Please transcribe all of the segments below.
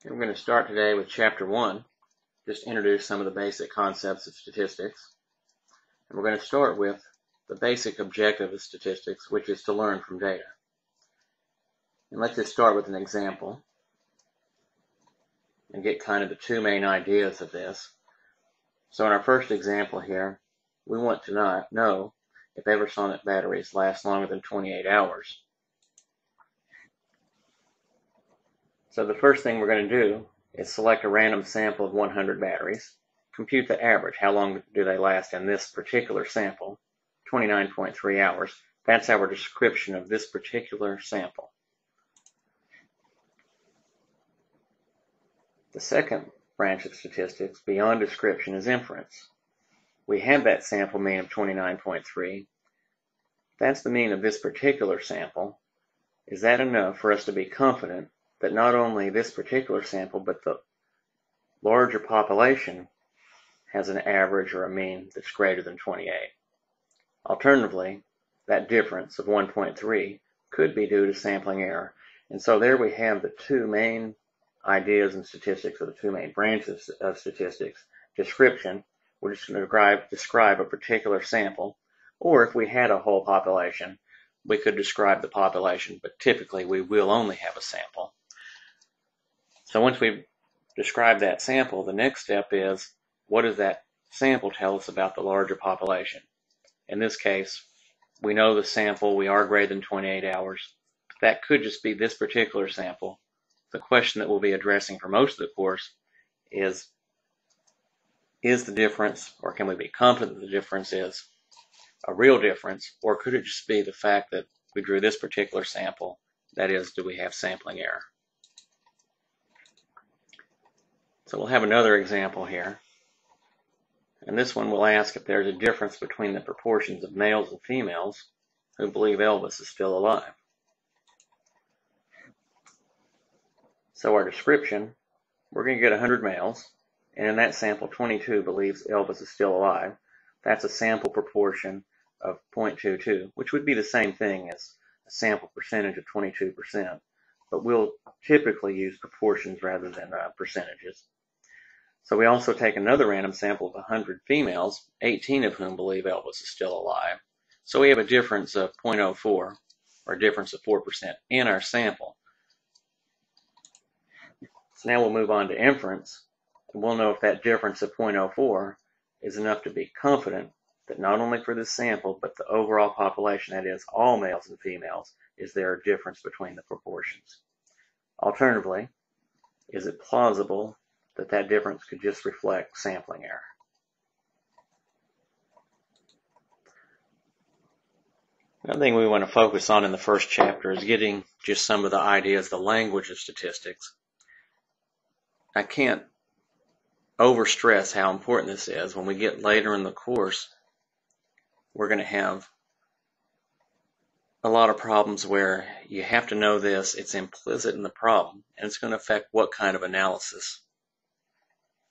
And we're going to start today with Chapter 1, just introduce some of the basic concepts of statistics. And we're going to start with the basic objective of statistics, which is to learn from data. And let's just start with an example and get kind of the two main ideas of this. So in our first example here, we want to know if Eversonic batteries last longer than 28 hours. So the first thing we're going to do is select a random sample of 100 batteries, compute the average. How long do they last in this particular sample? 29.3 hours. That's our description of this particular sample. The second branch of statistics, beyond description, is inference. We have that sample mean of 29.3. That's the mean of this particular sample. Is that enough for us to be confident that not only this particular sample, but the larger population has an average or a mean that's greater than 28? Alternatively, that difference of 1.3 could be due to sampling error. And so there we have the two main ideas in statistics, or the two main branches of statistics. Description, we're just going to describe a particular sample, or if we had a whole population, we could describe the population, but typically we will only have a sample. So once we've described that sample, the next step is, what does that sample tell us about the larger population? In this case, we know the sample, we are greater than 28 hours. That could just be this particular sample. The question that we'll be addressing for most of the course is the difference, or can we be confident the difference is a real difference, or could it just be the fact that we drew this particular sample? That is, do we have sampling error? So we'll have another example here. And this one will ask if there's a difference between the proportions of males and females who believe Elvis is still alive. So our description, we're going to get 100 males, and in that sample, 22 believes Elvis is still alive. That's a sample proportion of 0.22, which would be the same thing as a sample percentage of 22%, but we'll typically use proportions rather than percentages. So we also take another random sample of 100 females, 18 of whom believe Elvis is still alive. So we have a difference of 0.04, or a difference of 4% in our sample. So now we'll move on to inference, and we'll know if that difference of 0.04 is enough to be confident that not only for this sample, but the overall population, that is, all males and females, is there a difference between the proportions. Alternatively, is it plausible that that difference could just reflect sampling error? Another thing we want to focus on in the first chapter is getting just some of the ideas, the language of statistics. I can't overstress how important this is. When we get later in the course, we're going to have a lot of problems where you have to know this, it's implicit in the problem, and it's going to affect what kind of analysis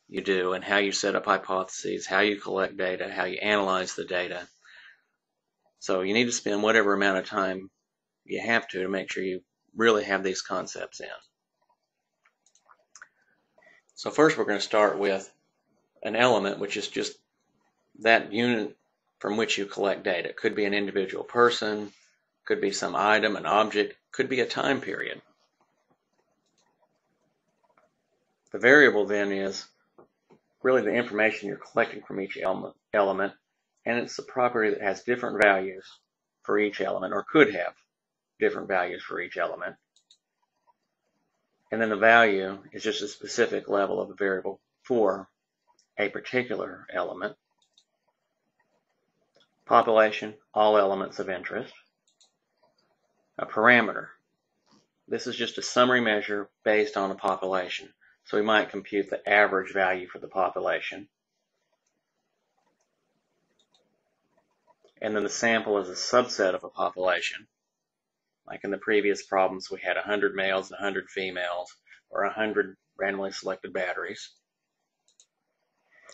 you do and how you set up hypotheses, how you collect data, how you analyze the data. So you need to spend whatever amount of time you have to make sure you really have these concepts in. So first we're going to start with an element, which is just that unit from which you collect data. It could be an individual person, could be some item, an object, could be a time period. The variable then is really the information you're collecting from each element, and it's a property that has different values for each element, or could have different values for each element. And then the value is just a specific level of a variable for a particular element. Population, all elements of interest. A parameter. This is just a summary measure based on a population. So we might compute the average value for the population. And then the sample is a subset of a population. Like in the previous problems, we had 100 males and 100 females, or 100 randomly selected batteries.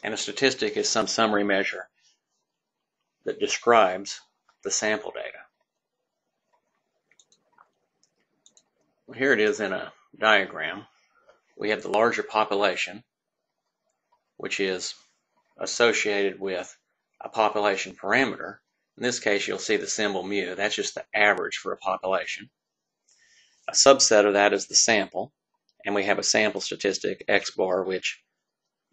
And a statistic is some summary measure that describes the sample data. Here it is in a diagram. we have the larger population, which is associated with a population parameter. In this case, you'll see the symbol mu. That's just the average for a population. A subset of that is the sample, and we have a sample statistic, x bar, which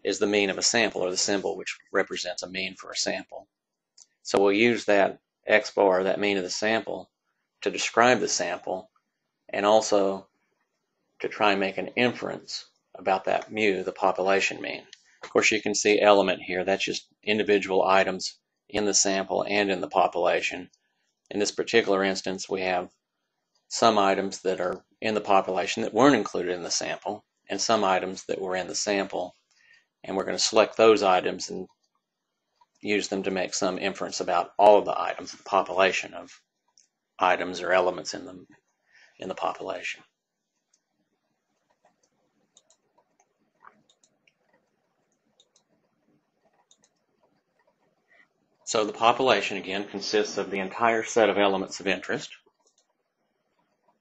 is the mean of a sample, or the symbol which represents a mean for a sample. So we'll use that x bar, that mean of the sample, to describe the sample, and also to try and make an inference about that mu, the population mean. Of course, you can see element here. That's just individual items in the sample and in the population. In this particular instance, we have some items that are in the population that weren't included in the sample, and some items that were in the sample. And we're going to select those items and use them to make some inference about all of the items, the population of items or elements in the population. So the population, again, consists of the entire set of elements of interest.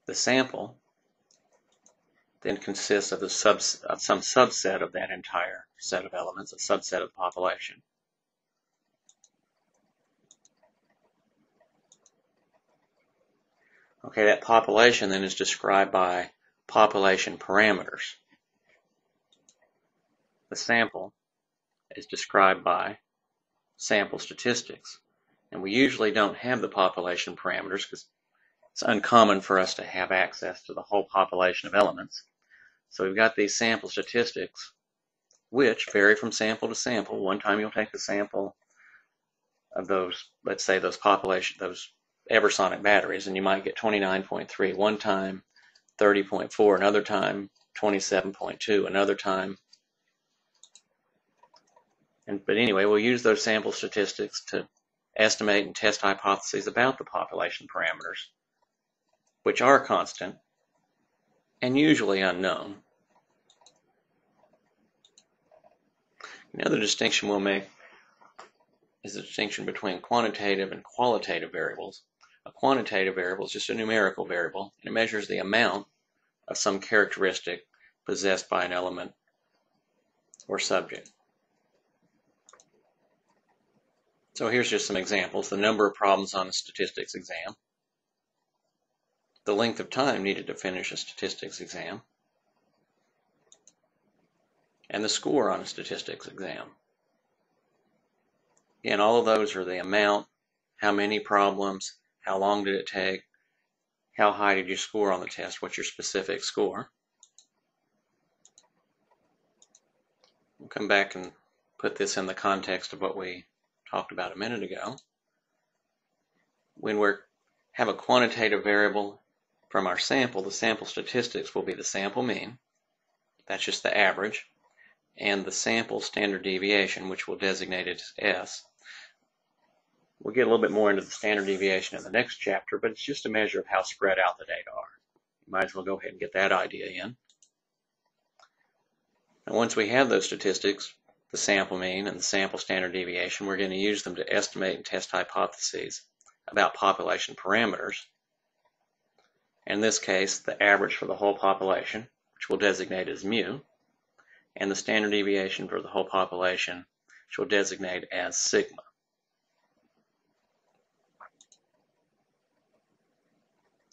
The sample then consists of some subset of that entire set of elements, a subset of the population. Okay, that population then is described by population parameters. The sample is described by sample statistics. And we usually don't have the population parameters because it's uncommon for us to have access to the whole population of elements. So we've got these sample statistics, which vary from sample to sample. One time you'll take the sample of those, let's say those Eversonic batteries, and you might get 29.3 one time, 30.4 another time, 27.2 another time. But anyway, we'll use those sample statistics to estimate and test hypotheses about the population parameters, which are constant and usually unknown. Another distinction we'll make is the distinction between quantitative and qualitative variables. A quantitative variable is just a numerical variable, and it measures the amount of some characteristic possessed by an element or subject. So here's just some examples. The number of problems on a statistics exam, the length of time needed to finish a statistics exam, and the score on a statistics exam. Again, all of those are the amount, how many problems, how long did it take, how high did you score on the test, what's your specific score. We'll come back and put this in the context of what we talked about a minute ago. When we have a quantitative variable from our sample, the sample statistics will be the sample mean, that's just the average, and the sample standard deviation, which we'll designate as S. We'll get a little bit more into the standard deviation in the next chapter, but it's just a measure of how spread out the data are. You might as well go ahead and get that idea in. And once we have those statistics, the sample mean and the sample standard deviation, we're going to use them to estimate and test hypotheses about population parameters. In this case, the average for the whole population, which we'll designate as mu, and the standard deviation for the whole population, which we'll designate as sigma.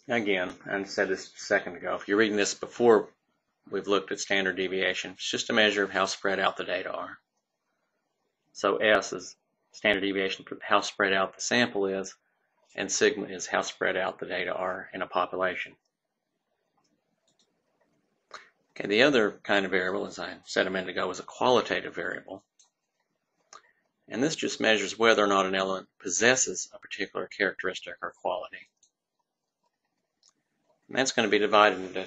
Again, I said this a second ago, if you're reading this before we've looked at standard deviation, it's just a measure of how spread out the data are. So S is standard deviation for how spread out the sample is, and sigma is how spread out the data are in a population. Okay, the other kind of variable, as I said a minute ago, is a qualitative variable. And this just measures whether or not an element possesses a particular characteristic or quality. And that's going to be divided into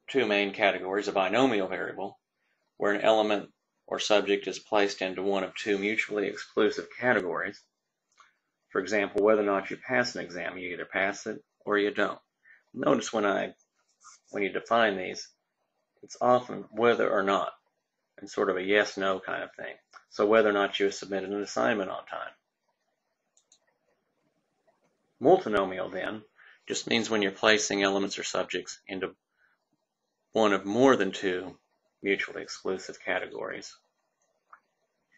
two main categories: a binomial variable, where an element or subject is placed into one of two mutually exclusive categories. For example, whether or not you pass an exam, you either pass it or you don't. Notice when you define these, it's often whether or not, and sort of a yes-no kind of thing. So whether or not you have submitted an assignment on time. Multinomial then just means when you're placing elements or subjects into one of more than two mutually exclusive categories.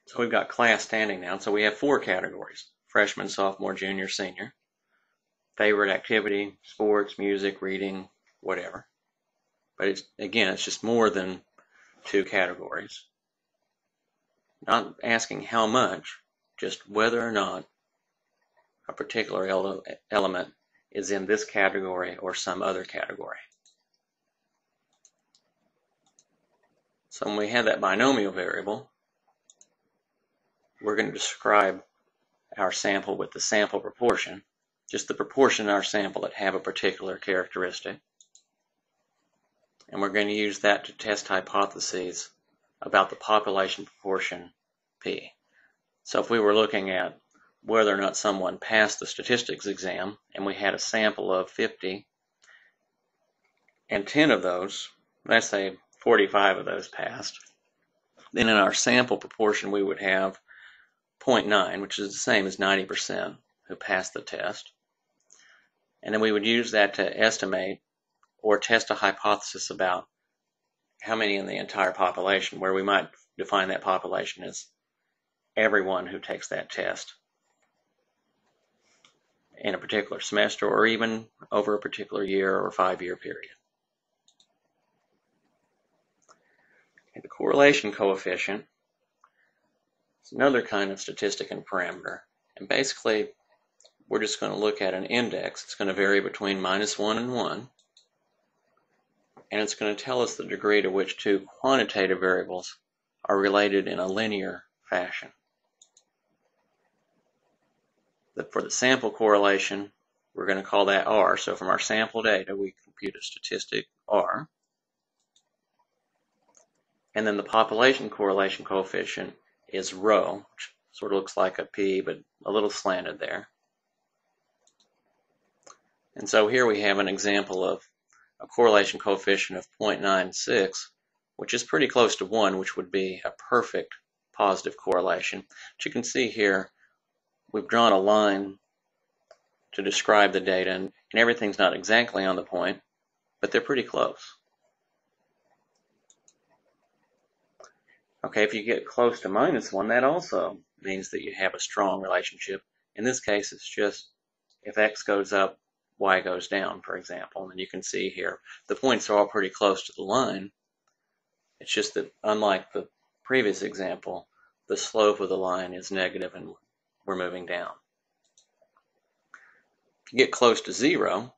So we've got class standing now. So we have four categories: freshman, sophomore, junior, senior. Favorite activity, sports, music, reading, whatever. But it's just more than two categories. Not asking how much, just whether or not a particular element is in this category or some other category. So when we have that binomial variable, we're going to describe our sample with the sample proportion, just the proportion in our sample that have a particular characteristic. And we're going to use that to test hypotheses about the population proportion P. So if we were looking at whether or not someone passed the statistics exam, and we had a sample of 50, and 10 of those, let's say 45 of those passed, then in our sample proportion we would have 0.9, which is the same as 90% who passed the test. And then we would use that to estimate or test a hypothesis about how many in the entire population, where we might define that population as everyone who takes that test in a particular semester or even over a particular year or 5-year period. The correlation coefficient is another kind of statistic and parameter. And basically, we're just going to look at an index. It's going to vary between -1 and 1. And it's going to tell us the degree to which two quantitative variables are related in a linear fashion. For the sample correlation, we're going to call that R. So from our sample data, we compute a statistic R. And then the population correlation coefficient is rho, which sort of looks like a P, but a little slanted there. And so here we have an example of a correlation coefficient of 0.96, which is pretty close to 1, which would be a perfect positive correlation. But you can see here, we've drawn a line to describe the data, and everything's not exactly on the point, but they're pretty close. Okay, if you get close to -1, that also means that you have a strong relationship. In this case, it's just if X goes up, Y goes down, for example. And you can see here, the points are all pretty close to the line. It's just that, unlike the previous example, the slope of the line is negative and we're moving down. If you get close to 0,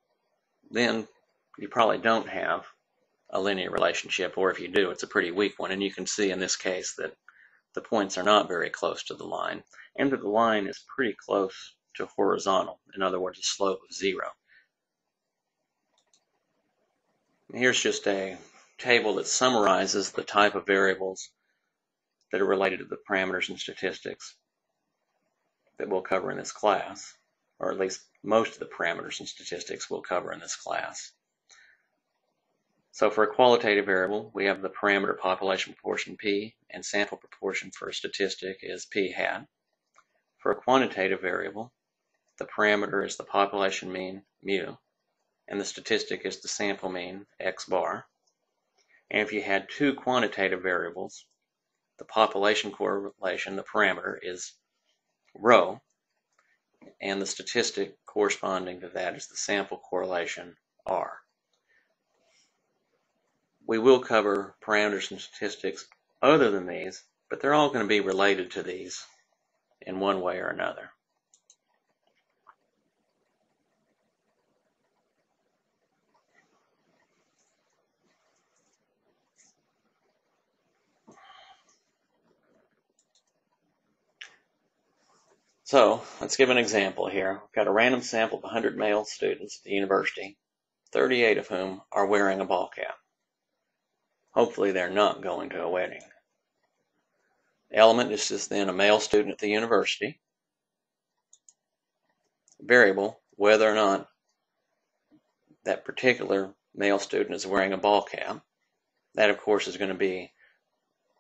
then you probably don't have a linear relationship, or if you do, it's a pretty weak one. And you can see in this case that the points are not very close to the line, and that the line is pretty close to horizontal. In other words, a slope of 0. And here's just a table that summarizes the type of variables that are related to the parameters and statistics that we'll cover in this class, or at least most of the parameters and statistics we'll cover in this class. So for a qualitative variable, we have the parameter population proportion P, and sample proportion for a statistic is P hat. For a quantitative variable, the parameter is the population mean, mu, and the statistic is the sample mean, x bar. And if you had two quantitative variables, the population correlation, the parameter, is rho, and the statistic corresponding to that is the sample correlation, R. We will cover parameters and statistics other than these, but they're all going to be related to these in one way or another. So let's give an example here. We've got a random sample of 100 male students at the university, 38 of whom are wearing a ball cap. Hopefully they're not going to a wedding. The element is just then a male student at the university. Variable, whether or not that particular male student is wearing a ball cap. That, of course, is going to be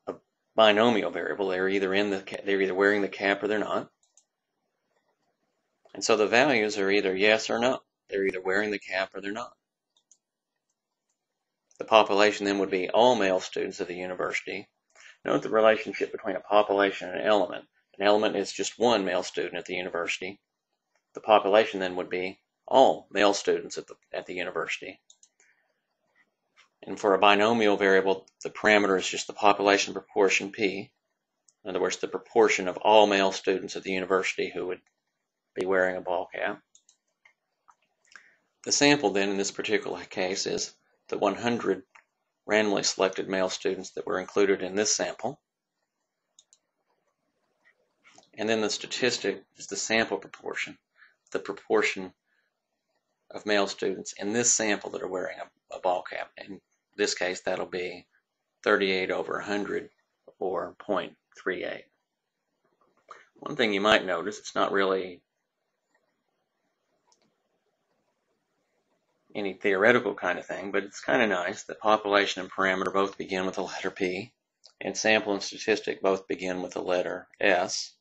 a binomial variable. They're either wearing the cap or they're not. And so the values are either yes or no. They're either wearing the cap or they're not. The population then would be all male students of the university. Note the relationship between a population and an element. An element is just one male student at the university. The population then would be all male students at the university. And for a binomial variable, the parameter is just the population proportion P. In other words, the proportion of all male students at the university who would be wearing a ball cap. The sample then in this particular case is the 100 randomly selected male students that were included in this sample. And then the statistic is the sample proportion, the proportion of male students in this sample that are wearing a ball cap. In this case, that'll be 38 over 100, or 0.38. One thing you might notice, it's not really any theoretical kind of thing, but it's kind of nice that population and parameter both begin with the letter P, and sample and statistic both begin with the letter S.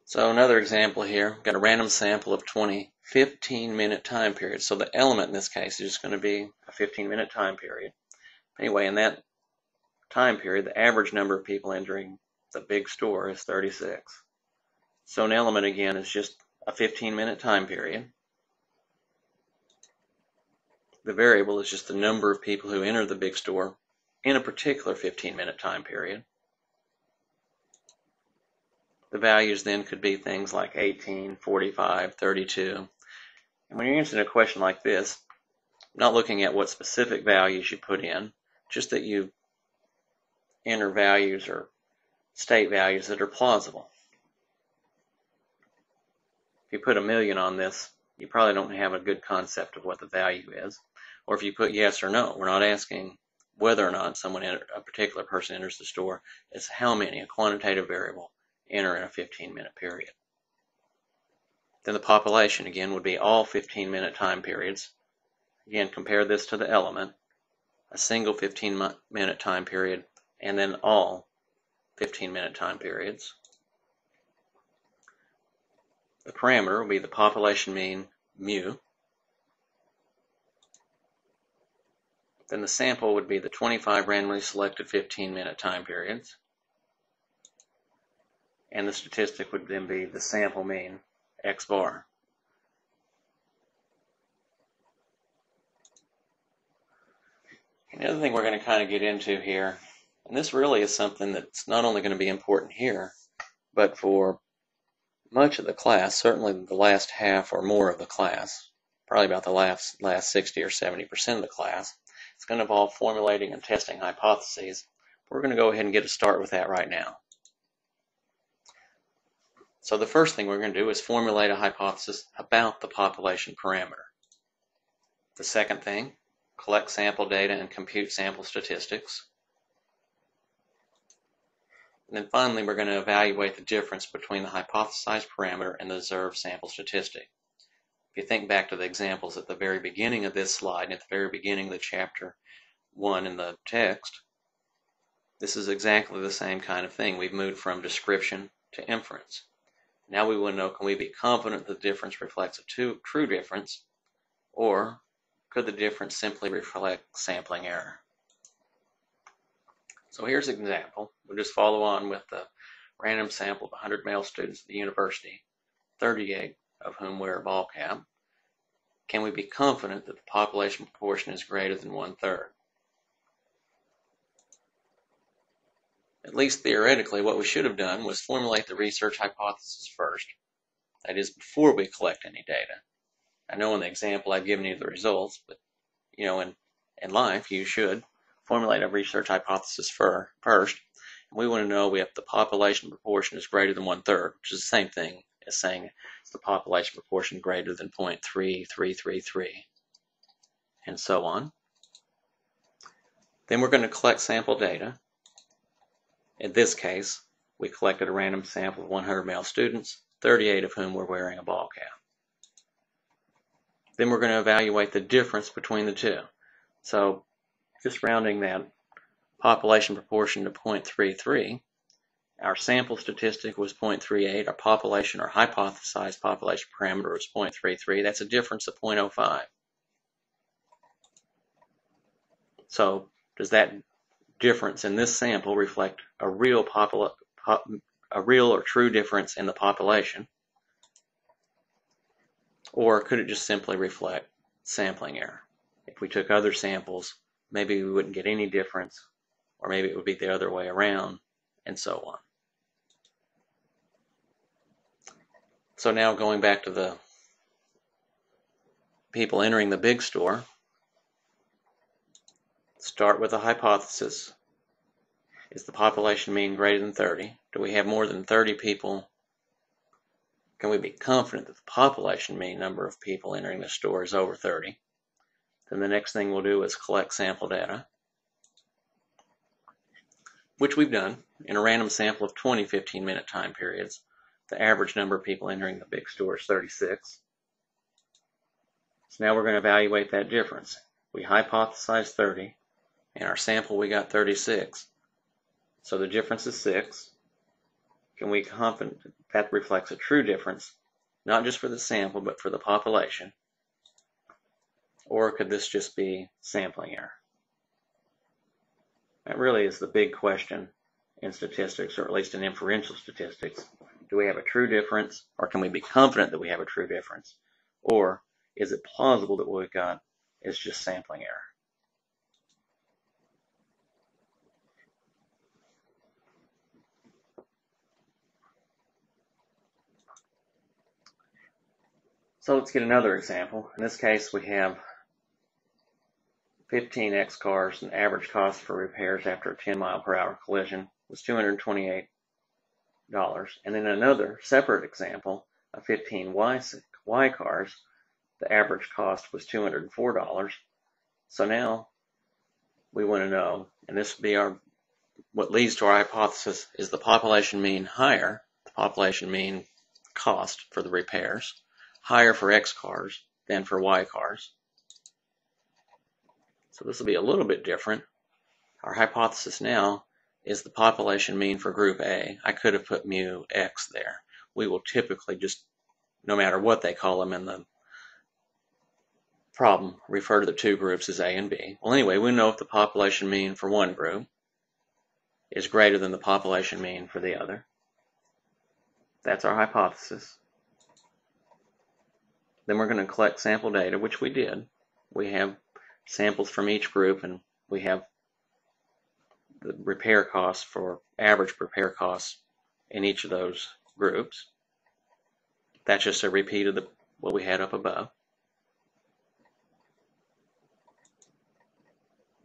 So another example here, we've got a random sample of 20 15-minute time periods. So the element in this case is just going to be a 15-minute time period. Anyway, in that time period, the average number of people entering the big store is 36. So an element, again, is just a 15-minute time period. The variable is just the number of people who enter the big store in a particular 15-minute time period. The values then could be things like 18, 45, 32. And when you're answering a question like this, not looking at what specific values you put in, just that you enter values or state values that are plausible. If you put 1,000,000 on this, you probably don't have a good concept of what the value is. Or if you put yes or no, we're not asking whether or not a particular person enters the store. It's how many, a quantitative variable, enter in a 15-minute period. Then the population, again, would be all 15-minute time periods. Again, compare this to the element, a single 15-minute time period, and then all 15-minute time periods. The parameter will be the population mean, mu. Then the sample would be the 25 randomly selected 15-minute time periods. And the statistic would then be the sample mean, x bar. Another thing we're going to kind of get into here, and this really is something that's not only going to be important here, but for much of the class, certainly the last half or more of the class, probably about the last 60 or 70% of the class, it's going to involve formulating and testing hypotheses. We're going to go ahead and get a start with that right now. So the first thing we're going to do is formulate a hypothesis about the population parameter. The second thing, collect sample data and compute sample statistics. And then finally, we're going to evaluate the difference between the hypothesized parameter and the observed sample statistic. If you think back to the examples at the very beginning of this slide, and at the very beginning of the chapter 1 in the text, this is exactly the same kind of thing. We've moved from description to inference. Now we want to know, can we be confident the difference reflects a true difference, or could the difference simply reflect sampling error? So here's an example. We'll just follow on with the random sample of 100 male students at the university, 38 of whom wear a ball cap. Can we be confident that the population proportion is greater than 1/3? At least theoretically, what we should have done was formulate the research hypothesis first. That is, before we collect any data. I know in the example I've given you the results, but in life you should formulate a research hypothesis first. And we want to know if the population proportion is greater than 1/3, which is the same thing as saying is the population proportion greater than 0.3333, and so on. Then we're going to collect sample data. In this case, we collected a random sample of 100 male students, 38 of whom were wearing a ball cap. Then we're going to evaluate the difference between the two. So just rounding that population proportion to 0.33, our sample statistic was 0.38, our population or hypothesized population parameter was 0.33. That's a difference of 0.05. So does that difference in this sample reflect a real or true difference in the population? Or could it just simply reflect sampling error? If we took other samples, maybe we wouldn't get any difference, or maybe it would be the other way around, and so on. So now going back to the people entering the big store, start with a hypothesis. Is the population mean greater than 30? Do we have more than 30 people? Can we be confident that the population mean number of people entering the store is over 30? Then the next thing we'll do is collect sample data, which we've done in a random sample of 20 15-minute time periods. The average number of people entering the big store is 36. So now we're going to evaluate that difference. We hypothesized 30. In our sample we got 36. So the difference is 6. Can we be confident that reflects a true difference, not just for the sample, but for the population? Or could this just be sampling error? That really is the big question in statistics, or at least in inferential statistics. Do we have a true difference, or can we be confident that we have a true difference? Or is it plausible that what we've got is just sampling error? So let's get another example. In this case, we have 15 X cars, and average cost for repairs after a 10-mile-per-hour collision was $228. And in another separate example of 15 Y cars, the average cost was $204. So now we want to know, and this would be what leads to our hypothesis, is the population mean higher, the population mean cost for the repairs, higher for X cars than for Y cars? So this will be a little bit different. Our hypothesis now is the population mean for group A. I could have put mu X there. We will typically just, no matter what they call them in the problem, refer to the two groups as A and B. Well, anyway, we know if the population mean for one group is greater than the population mean for the other. That's our hypothesis. Then we're going to collect sample data, which we did. We have samples from each group, and we have the repair costs for average repair costs in each of those groups. That's just a repeat of what we had up above.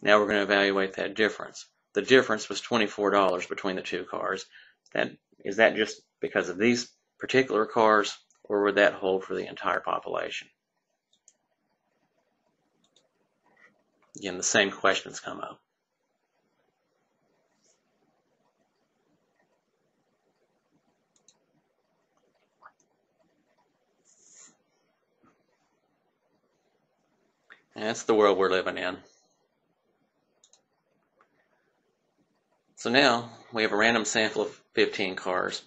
Now we're going to evaluate that difference. The difference was $24 between the two cars. Is that just because of these particular cars, or would that hold for the entire population? Again, the same questions come up. And that's the world we're living in. So now we have a random sample of 15 cars,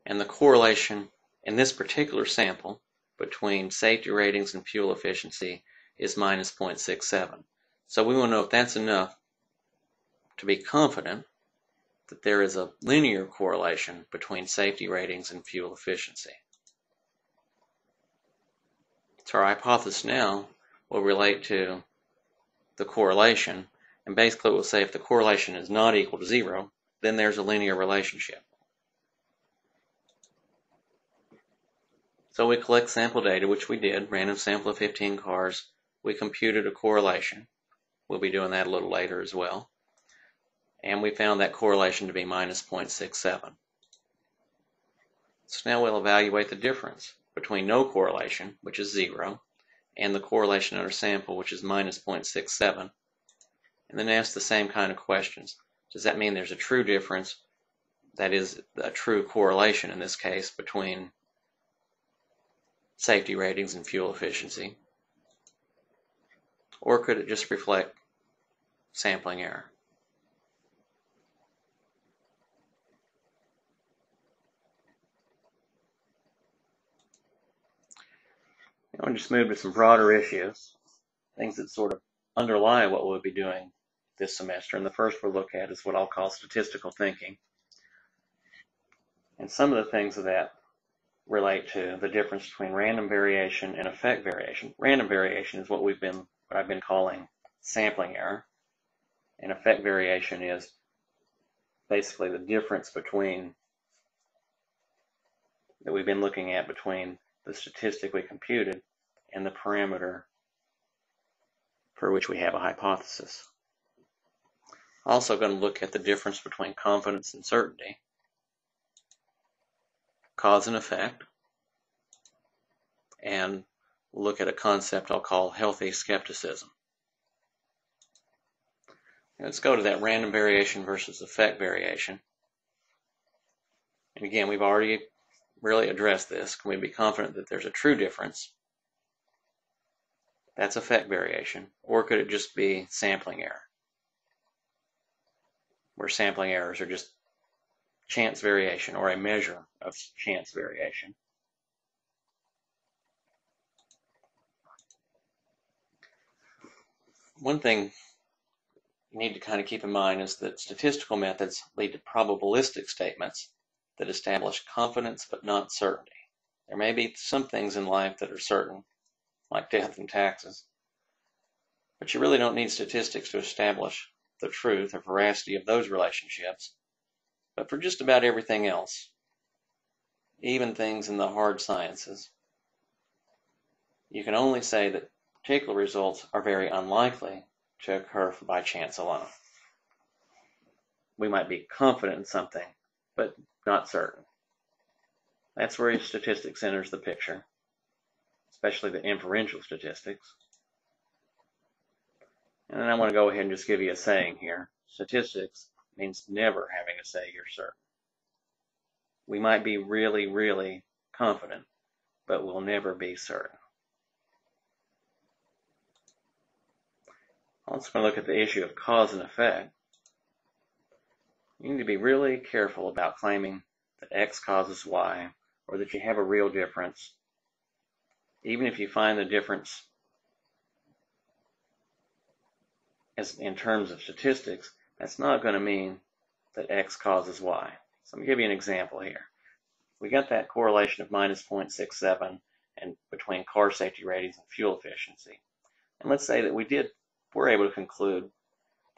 and the correlation in this particular sample between safety ratings and fuel efficiency is minus 0.67. So we want to know if that's enough to be confident that there is a linear correlation between safety ratings and fuel efficiency. So our hypothesis now will relate to the correlation, and basically we'll say if the correlation is not equal to 0, then there's a linear relationship. So we collect sample data, which we did, random sample of 15 cars. We computed a correlation. We'll be doing that a little later as well. And we found that correlation to be minus 0.67. So now we'll evaluate the difference between no correlation, which is 0, and the correlation in our sample, which is minus 0.67. And then ask the same kind of questions. Does that mean there's a true difference, that is a true correlation in this case, between safety ratings and fuel efficiency? Or could it just reflect sampling error. Now we'll just move to some broader issues, things that sort of underlie what we'll be doing this semester. And the first we'll look at is what I'll call statistical thinking. And some of the things that relate to the difference between random variation and effect variation. Random variation is what I've been calling sampling error, and effect variation is basically the difference between that we've been looking at between the statistic we computed and the parameter for which we have a hypothesis. Also going to look at the difference between confidence and certainty, cause and effect, and look at a concept I'll call healthy skepticism. Let's go to that random variation versus effect variation. And again, we've already really addressed this. Can we be confident that there's a true difference? That's effect variation. Or could it just be sampling error, where sampling errors are just chance variation or a measure of chance variation? One thing you need to kind of keep in mind is that statistical methods lead to probabilistic statements that establish confidence but not certainty. There may be some things in life that are certain, like death and taxes, but you really don't need statistics to establish the truth or veracity of those relationships. But for just about everything else, even things in the hard sciences, you can only say that particular results are very unlikely to occur by chance alone. We might be confident in something, but not certain. That's where statistics enters the picture, especially the inferential statistics. And then I want to go ahead and just give you a saying here. Statistics means never having to say you're certain. We might be really, really confident, but we'll never be certain. Also going to look at the issue of cause and effect. You need to be really careful about claiming that X causes Y, or that you have a real difference. Even if you find the difference as in terms of statistics, that's not going to mean that X causes Y. So I'm going to give you an example here. We got that correlation of minus 0.67 and between car safety ratings and fuel efficiency. And let's say that we're able to conclude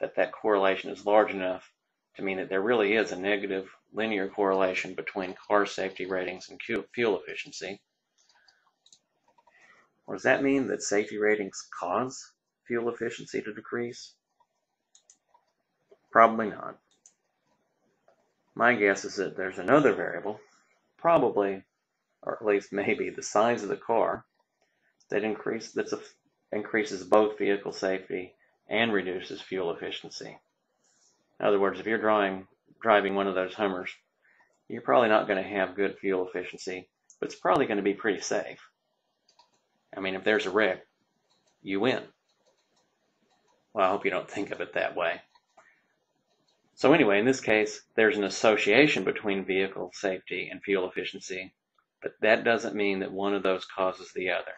that that correlation is large enough to mean that there really is a negative linear correlation between car safety ratings and fuel efficiency. Or does that mean that safety ratings cause fuel efficiency to decrease? Probably not. My guess is that there's another variable, probably, or at least maybe, the size of the car that increases both vehicle safety and reduces fuel efficiency. In other words, if you're driving one of those Hummers, you're probably not going to have good fuel efficiency, but it's probably going to be pretty safe. I mean, if there's a wreck, you win. Well, I hope you don't think of it that way. So anyway, in this case, there's an association between vehicle safety and fuel efficiency, but that doesn't mean that one of those causes the other.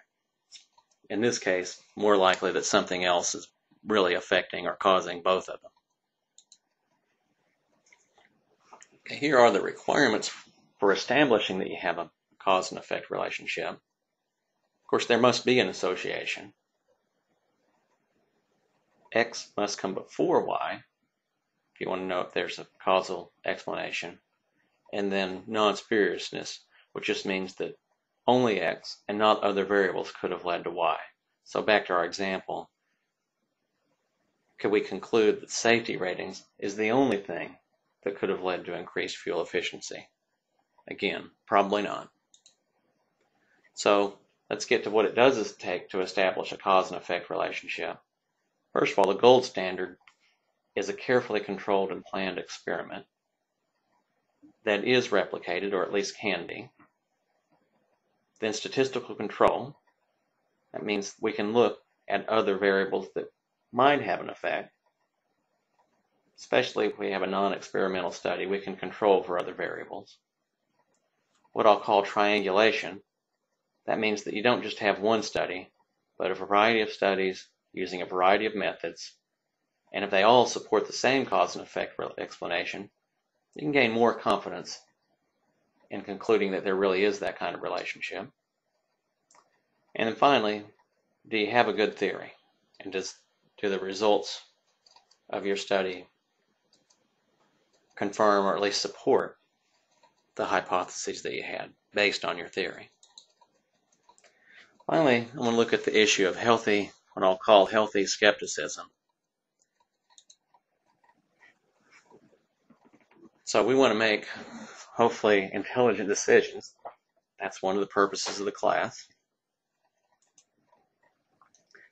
In this case, more likely that something else is really affecting or causing both of them. Okay, here are the requirements for establishing that you have a cause and effect relationship. Of course, there must be an association. X must come before Y, if you want to know if there's a causal explanation. And then non-spuriousness, which just means that only X and not other variables could have led to Y. So back to our example, could we conclude that safety ratings is the only thing that could have led to increased fuel efficiency? Again, probably not. So let's get to what it does take to establish a cause and effect relationship. First of all, the gold standard is a carefully controlled and planned experiment that is replicated, or at least can be. Then statistical control. That means we can look at other variables that might have an effect especially if we have a non-experimental study, we can control for other variables. What I'll call triangulation, that means that you don't just have one study, but a variety of studies using a variety of methods, and if they all support the same cause and effect explanation, you can gain more confidence in concluding that there really is that kind of relationship. And then finally, do you have a good theory? And do the results of your study confirm or at least support the hypotheses that you had based on your theory? Finally, I'm going to look at the issue of what I'll call healthy skepticism. So we want to make, hopefully, intelligent decisions. That's one of the purposes of the class.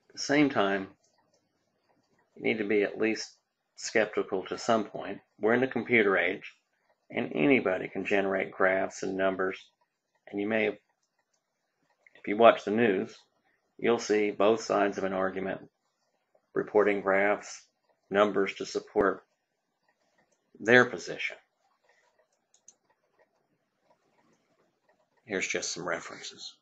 At the same time, you need to be at least skeptical to some point. We're in the computer age, and anybody can generate graphs and numbers. And you may have, if you watch the news, you'll see both sides of an argument reporting graphs, numbers to support their position. Here's just some references.